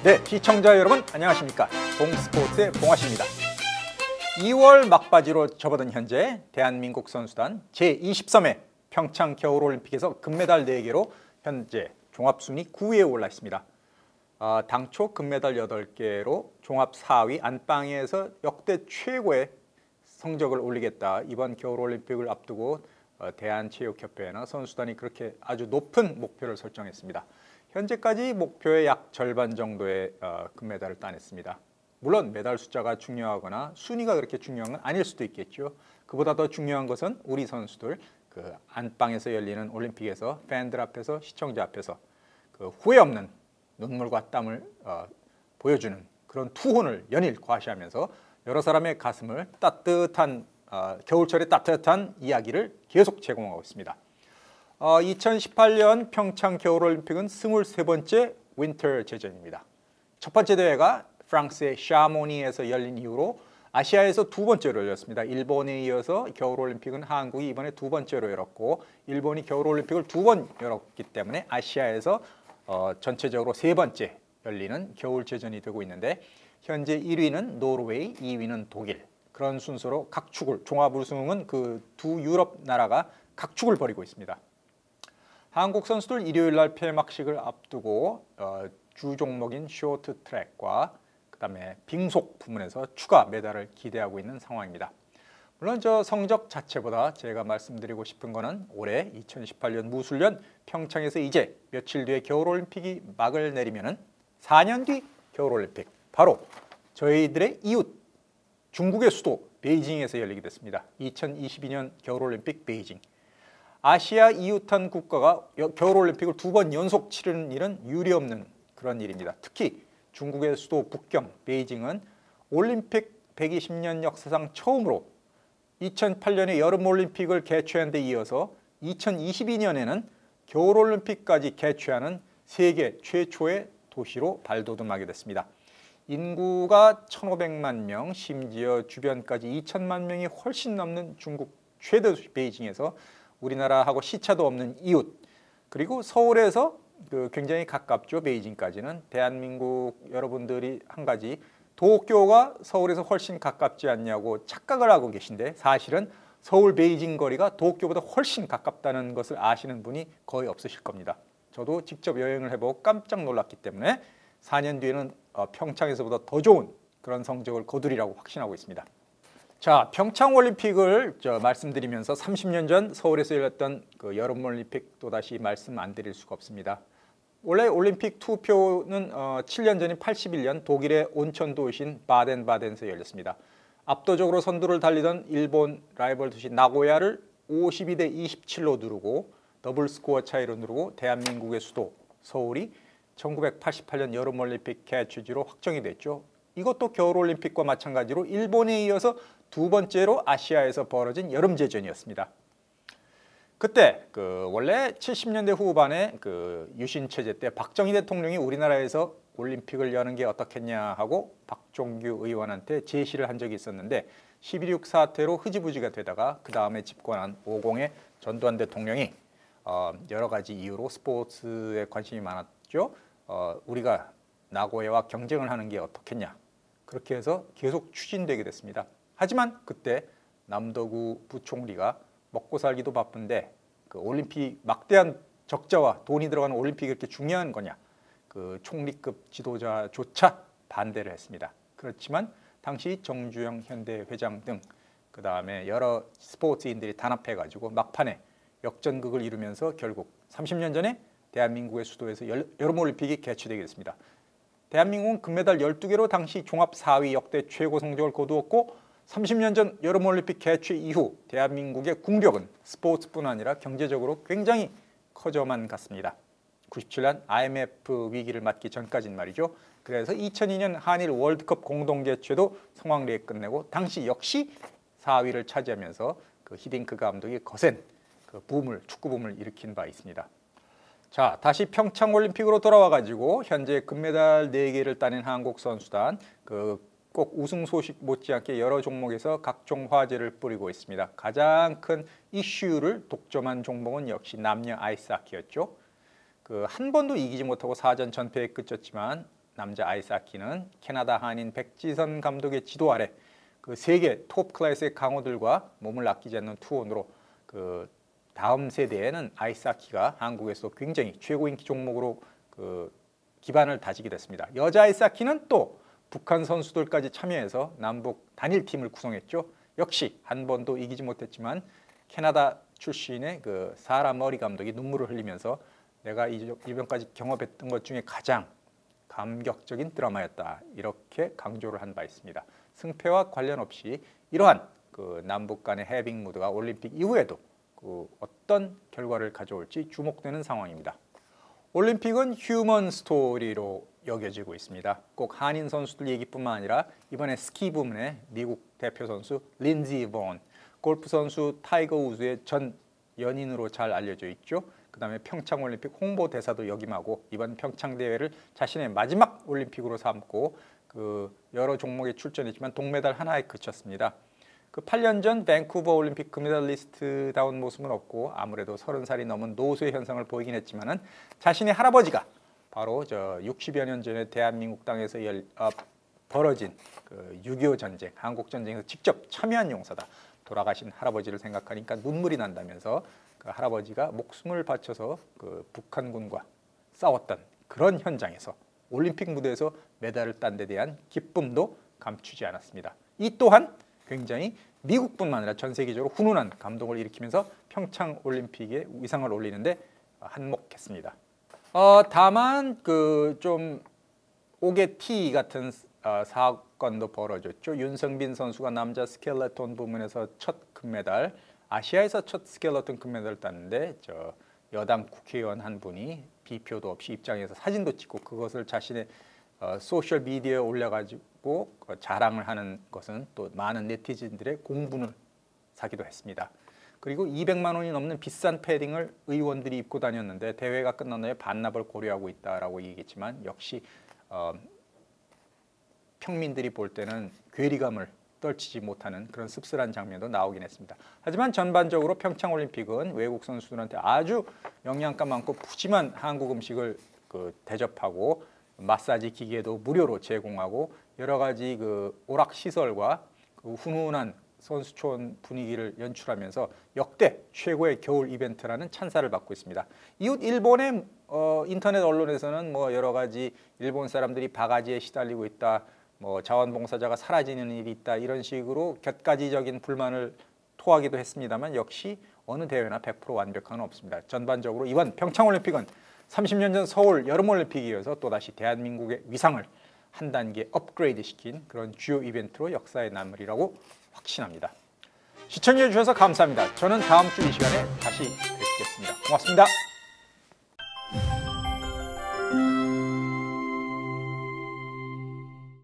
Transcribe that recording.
네, 시청자 여러분 안녕하십니까. 동스포츠의 봉화씨입니다. 2월 막바지로 접어든 현재 대한민국 선수단 제23회 평창 겨울올림픽에서 금메달 4개로 현재 종합순위 9위에 올라 있습니다. 당초 금메달 8개로 종합 4위 안방에서 역대 최고의 성적을 올리겠다. 이번 겨울올림픽을 앞두고 대한체육협회나 선수단이 그렇게 아주 높은 목표를 설정했습니다. 현재까지 목표의 약 절반 정도의 금메달을 따냈습니다. 물론 메달 숫자가 중요하거나 순위가 그렇게 중요한 건 아닐 수도 있겠죠. 그보다 더 중요한 것은 우리 선수들 그 안방에서 열리는 올림픽에서 팬들 앞에서 시청자 앞에서 그 후회 없는 눈물과 땀을 보여주는 그런 투혼을 연일 과시하면서 여러 사람의 가슴을 따뜻한 겨울철의 따뜻한 이야기를 계속 제공하고 있습니다. 2018년 평창 겨울올림픽은 23번째 윈터 제전입니다. 첫 번째 대회가 프랑스의 샤모니에서 열린 이후로 아시아에서 두 번째로 열렸습니다. 일본에 이어서 겨울올림픽은 한국이 이번에 두 번째로 열었고 일본이 겨울올림픽을 두 번 열었기 때문에 아시아에서 전체적으로 세 번째 열리는 겨울제전이 되고 있는데 현재 1위는 노르웨이, 2위는 독일. 그런 순서로 각축을, 종합 우승은 그 두 유럽 나라가 각축을 벌이고 있습니다. 한국 선수들 일요일 날 폐막식을 앞두고 주 종목인 쇼트트랙과 그다음에 빙속 부문에서 추가 메달을 기대하고 있는 상황입니다. 물론 저 성적 자체보다 제가 말씀드리고 싶은 거는 올해 2018년 무술년 평창에서 이제 며칠 뒤에 겨울올림픽이 막을 내리면은 4년 뒤 겨울올림픽 바로 저희들의 이웃 중국의 수도 베이징에서 열리게 됐습니다. 2022년 겨울올림픽 베이징. 아시아 이웃한 국가가 겨울올림픽을 두 번 연속 치르는 일은 유례없는 그런 일입니다. 특히 중국의 수도 북경 베이징은 올림픽 120년 역사상 처음으로 2008년에 여름올림픽을 개최한 데 이어서 2022년에는 겨울올림픽까지 개최하는 세계 최초의 도시로 발돋움하게 됐습니다. 인구가 1,500만 명, 심지어 주변까지 2천만 명이 훨씬 넘는 중국 최대 도시 베이징에서 우리나라하고 시차도 없는 이웃, 그리고 서울에서 굉장히 가깝죠. 베이징까지는. 대한민국 여러분들이 한 가지 도쿄가 서울에서 훨씬 가깝지 않냐고 착각을 하고 계신데 사실은 서울 베이징 거리가 도쿄보다 훨씬 가깝다는 것을 아시는 분이 거의 없으실 겁니다. 저도 직접 여행을 해보고 깜짝 놀랐기 때문에 4년 뒤에는 평창에서보다 더 좋은 그런 성적을 거두리라고 확신하고 있습니다. 자, 평창올림픽을 말씀드리면서 30년 전 서울에서 열렸던 그 여름올림픽 또다시 말씀 안 드릴 수가 없습니다. 원래 올림픽 투표는 7년 전인 81년 독일의 온천 도시인 바덴바덴에서 열렸습니다. 압도적으로 선두를 달리던 일본 라이벌 도시 나고야를 52대 27로 누르고 더블 스코어 차이로 누르고 대한민국의 수도 서울이 1988년 여름올림픽 개최지로 확정이 됐죠. 이것도 겨울올림픽과 마찬가지로 일본에 이어서 두 번째로 아시아에서 벌어진 여름제전이었습니다. 그때 원래 70년대 후반에 유신 체제 때 박정희 대통령이 우리나라에서 올림픽을 여는 게 어떻겠냐 하고 박종규 의원한테 제시를 한 적이 있었는데 11.6 사태로 흐지부지가 되다가 그 다음에 집권한 50의 전두환 대통령이 여러 가지 이유로 스포츠에 관심이 많았죠. 우리가 나고야와 경쟁을 하는 게 어떻겠냐. 그렇게 해서 계속 추진되게 됐습니다. 하지만 그때 남도구 부총리가 먹고 살기도 바쁜데 그 올림픽 막대한 적자와 돈이 들어가는 올림픽이 그렇게 중요한 거냐. 그 총리급 지도자조차 반대를 했습니다. 그렇지만 당시 정주영 현대 회장 등 그 다음에 여러 스포츠인들이 단합해가지고 막판에 역전극을 이루면서 결국 30년 전에 대한민국의 수도에서 여름올림픽이 개최되게 됐습니다. 대한민국은 금메달 12개로 당시 종합 4위 역대 최고 성적을 거두었고 30년 전 여름올림픽 개최 이후 대한민국의 국력은 스포츠뿐 아니라 경제적으로 굉장히 커져만 갔습니다. 97년 IMF 위기를 맞기 전까지는 말이죠. 그래서 2002년 한일 월드컵 공동 개최도 성황리에 끝내고 당시 역시 4위를 차지하면서 그 히딩크 감독이 거센 그 축구 붐을 일으킨 바 있습니다. 자, 다시 평창올림픽으로 돌아와가지고 현재 금메달 4개를 따낸 한국 선수단 꼭 우승 소식 못지않게 여러 종목에서 각종 화제를 뿌리고 있습니다. 가장 큰 이슈를 독점한 종목은 역시 남녀 아이스하키였죠. 한 번도 이기지 못하고 4전 전패에 그쳤지만 남자 아이스하키는 캐나다 한인 백지선 감독의 지도 아래 그 세계 톱 클래스의 강호들과 몸을 아끼지 않는 투혼으로 그 다음 세대에는 아이스하키가 한국에서 굉장히 최고 인기 종목으로 그 기반을 다지게 됐습니다. 여자 아이스하키는 또 북한 선수들까지 참여해서 남북 단일팀을 구성했죠. 역시 한 번도 이기지 못했지만 캐나다 출신의 그 사라 머리 감독이 눈물을 흘리면서 내가 이번까지 경험했던 것 중에 가장 감격적인 드라마였다, 이렇게 강조를 한 바 있습니다. 승패와 관련 없이 이러한 그 남북 간의 해빙 무드가 올림픽 이후에도 그 어떤 결과를 가져올지 주목되는 상황입니다. 올림픽은 휴먼 스토리로 여겨지고 있습니다. 꼭 한인 선수들 얘기뿐만 아니라 이번에 스키 부문의 미국 대표 선수 린지 본, 골프 선수 타이거 우즈의 전 연인으로 잘 알려져 있죠. 그 다음에 평창올림픽 홍보대사도 역임하고 이번 평창 대회를 자신의 마지막 올림픽으로 삼고 그 여러 종목에 출전했지만 동메달 하나에 그쳤습니다. 그 8년 전 밴쿠버 올림픽 금메달리스트다운 모습은 없고 아무래도 30살이 넘은 노쇠 현상을 보이긴 했지만은 자신의 할아버지가 바로 저 60여 년 전에 대한민국 땅에서 벌어진 그 6.25 전쟁, 한국 전쟁에서 직접 참여한 용사다. 돌아가신 할아버지를 생각하니까 눈물이 난다면서 그 할아버지가 목숨을 바쳐서 그 북한군과 싸웠던 그런 현장에서 올림픽 무대에서 메달을 딴 데 대한 기쁨도 감추지 않았습니다. 이 또한 굉장히 미국뿐만 아니라 전 세계적으로 훈훈한 감동을 일으키면서 평창 올림픽의 위상을 올리는데 한몫했습니다. 다만 그 좀 오게티 같은 사건도 벌어졌죠. 윤성빈 선수가 남자 스켈레톤 부문에서 첫 금메달, 아시아에서 첫 스켈레톤 금메달을 땄는데 저 여당 국회의원 한 분이 비표도 없이 입장해서 사진도 찍고 그것을 자신의 소셜 미디어에 올려가지고 자랑을 하는 것은 또 많은 네티즌들의 공분을 사기도 했습니다. 그리고 200만 원이 넘는 비싼 패딩을 의원들이 입고 다녔는데 대회가 끝난 후에 반납을 고려하고 있다라고 얘기했지만 역시 평민들이 볼 때는 괴리감을 떨치지 못하는 그런 씁쓸한 장면도 나오긴 했습니다. 하지만 전반적으로 평창올림픽은 외국 선수들한테 아주 영양가 많고 푸짐한 한국 음식을 대접하고 마사지 기계도 무료로 제공하고 여러 가지 그 오락 시설과 그 훈훈한 선수촌 분위기를 연출하면서 역대 최고의 겨울 이벤트라는 찬사를 받고 있습니다. 이웃 일본의 인터넷 언론에서는 뭐 여러 가지 일본 사람들이 바가지에 시달리고 있다, 뭐 자원봉사자가 사라지는 일이 있다, 이런 식으로 곁가지적인 불만을 토하기도 했습니다만 역시 어느 대회나 100% 완벽한 건 없습니다. 전반적으로 이번 평창올림픽은 30년 전 서울 여름올림픽에 이어서 또다시 대한민국의 위상을 한 단계 업그레이드 시킨 그런 주요 이벤트로 역사에 남으리라고 확신합니다. 시청해 주셔서 감사합니다. 저는 다음 주 이 시간에 다시 뵙겠습니다. 고맙습니다.